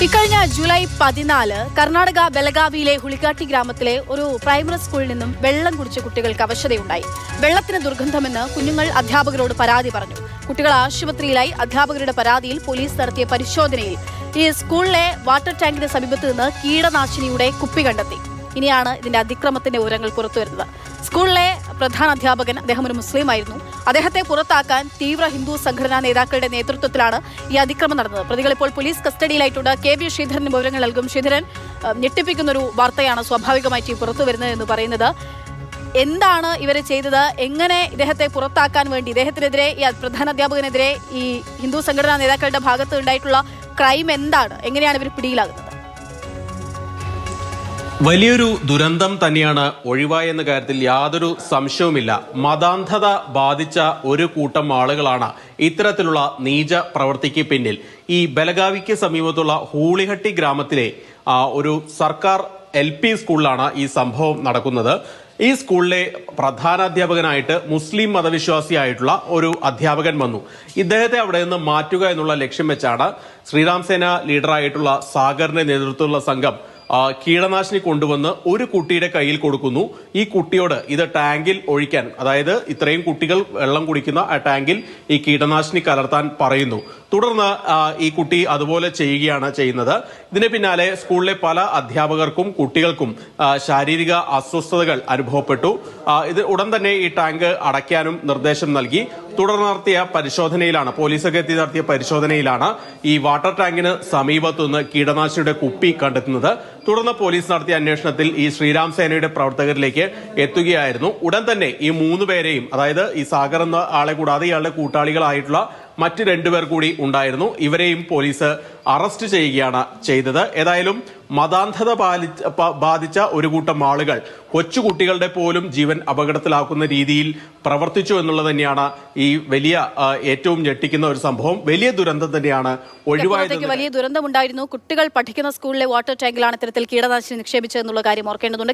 ഇക്കഴിഞ്ഞ ജൂലൈ 14 കർണാടക ബെലഗാവിയിലെ ഹുളികാട്ടി ഗ്രാമത്തിലെ ഒരു പ്രൈമറി സ്കൂളിൽ നിന്നും വെള്ളം കുടിച്ച കുട്ടികൾക്ക് അവശതയുണ്ടായി. വെള്ളത്തിന് ദുർഗന്ധമെന്ന് കുഞ്ഞുങ്ങൾ അധ്യാപകരോട് പരാതി പറഞ്ഞു. കുട്ടികൾ ആശുപത്രിയിലായി. അധ്യാപകരുടെ പരാതിയിൽ പോലീസ് നടത്തിയ പരിശോധനയിൽ ഈ സ്കൂളിലെ വാട്ടർ ടാങ്കിന് സമീപത്ത് നിന്ന് കീടനാശിനിയുടെ കുപ്പി കണ്ടെത്തി. ഇനിയാണ് ഇതിന്റെ അതിക്രമത്തിന്റെ വിവരങ്ങൾ പുറത്തുവരുന്നത്. സ്കൂളിലെ പ്രധാന അധ്യാപകൻ, അദ്ദേഹം ഒരു മുസ്ലിം ആയിരുന്നു. അദ്ദേഹത്തെ പുറത്താക്കാൻ തീവ്ര ഹിന്ദു സംഘടനാ നേതാക്കളുടെ നേതൃത്വത്തിലാണ് ഈ അതിക്രമം നടന്നത്. പ്രതികൾ ഇപ്പോൾ പോലീസ് കസ്റ്റഡിയിലായിട്ടുണ്ട്. KV ശ്രീധരൻ വിവരങ്ങൾ നൽകും. ശ്രീധരൻ, ഞെട്ടിപ്പിക്കുന്ന ഒരു വാർത്തയാണ് സ്വാഭാവികമായിട്ട് പുറത്തു വരുന്നത് എന്ന് പറയുന്നത്. എന്താണ് ഇവരെ ചെയ്തത്? എങ്ങനെ ഇദ്ദേഹത്തെ പുറത്താക്കാൻ വേണ്ടി, ഇദ്ദേഹത്തിനെതിരെ, ഈ പ്രധാന അധ്യാപകനെതിരെ ഈ ഹിന്ദു സംഘടനാ നേതാക്കളുടെ ഭാഗത്ത് ഉണ്ടായിട്ടുള്ള ക്രൈം എന്താണ്? എങ്ങനെയാണ് ഇവർ പിടിയിലാകുന്നത്? വലിയൊരു ദുരന്തം തന്നെയാണ് ഒഴിവായെന്ന കാര്യത്തിൽ യാതൊരു സംശയവുമില്ല. മതാന്ധത ബാധിച്ച ഒരു കൂട്ടം ആളുകളാണ് ഇത്തരത്തിലുള്ള നീച പ്രവൃത്തിക്ക് പിന്നിൽ. ഈ ബെലഗാവിക്ക് സമീപത്തുള്ള ഹൂളിഹട്ടി ഗ്രാമത്തിലെ ഒരു സർക്കാർ LP സ്കൂളിലാണ് ഈ സംഭവം നടക്കുന്നത്. ഈ സ്കൂളിലെ പ്രധാനാധ്യാപകനായിട്ട് മുസ്ലിം മതവിശ്വാസിയായിട്ടുള്ള ഒരു അധ്യാപകൻ വന്നു. ഇദ്ദേഹത്തെ അവിടെ നിന്ന് മാറ്റുക എന്നുള്ള ലക്ഷ്യം വെച്ചാണ് ശ്രീറാം സേന ലീഡറായിട്ടുള്ള സാഗറിന്റെ നേതൃത്വത്തിലുള്ള സംഘം കീടനാശിനി കൊണ്ടുവന്ന് ഒരു കുട്ടിയുടെ കയ്യിൽ കൊടുക്കുന്നു. ഈ കുട്ടിയോട് ഇത് ടാങ്കിൽ ഒഴിക്കാൻ, അതായത് ഇത്രയും കുട്ടികൾ വെള്ളം കുടിക്കുന്ന ആ ടാങ്കിൽ ഈ കീടനാശിനി കലർത്താൻ പറയുന്നു. തുടർന്ന് ഈ കുട്ടി അതുപോലെ ചെയ്യുന്നത്. ഇതിന് പിന്നാലെ സ്കൂളിലെ പല അധ്യാപകർക്കും കുട്ടികൾക്കും ശാരീരിക അസ്വസ്ഥതകൾ അനുഭവപ്പെട്ടു. ഇത് ഉടൻ തന്നെ ഈ ടാങ്ക് അടയ്ക്കാനും നിർദ്ദേശം നൽകി. തുടർന്ന് നടത്തിയ പരിശോധനയിലാണ്, പോലീസൊക്കെ എത്തി നടത്തിയ പരിശോധനയിലാണ് ഈ വാട്ടർ ടാങ്കിന് സമീപത്തുനിന്ന് കീടനാശിനിയുടെ കുപ്പി കണ്ടെത്തുന്നത്. തുടർന്ന് പോലീസ് നടത്തിയ അന്വേഷണത്തിൽ ഈ ശ്രീറാം സേനയുടെ പ്രവർത്തകരിലേക്ക് എത്തുകയായിരുന്നു. ഉടൻ തന്നെ ഈ 3 പേരെയും, അതായത് ഈ സാഗർ എന്ന ആളെ കൂടാതെ ഇയാളുടെ കൂട്ടാളികളായിട്ടുള്ള മറ്റ് 2 പേർ കൂടി ഉണ്ടായിരുന്നു. ഇവരെയും പോലീസ് അറസ്റ്റ് ചെയ്യുകയാണ് ചെയ്തത്. ഏതായാലും മതാന്ധത ബാധിച്ച ഒരു കൂട്ടം ആളുകൾ കൊച്ചുകുട്ടികളുടെ പോലും ജീവൻ അപകടത്തിലാക്കുന്ന രീതിയിൽ പ്രവർത്തിച്ചു എന്നുള്ളത് തന്നെയാണ് ഈ വലിയ ഏറ്റവും ഞെട്ടിക്കുന്ന ഒരു സംഭവം. വലിയ ദുരന്തം തന്നെയാണ് ഒഴിവായത്. വലിയ ദുരന്തമുണ്ടായിരുന്നു. കുട്ടികൾ പഠിക്കുന്ന സ്കൂളിലെ വാട്ടർ ടാങ്കിലാണ് ഇത്തരത്തിൽ കീടനാശിനി നിക്ഷേപിച്ചതെന്നുള്ള കാര്യം ഓർക്കേണ്ടതുണ്ട്.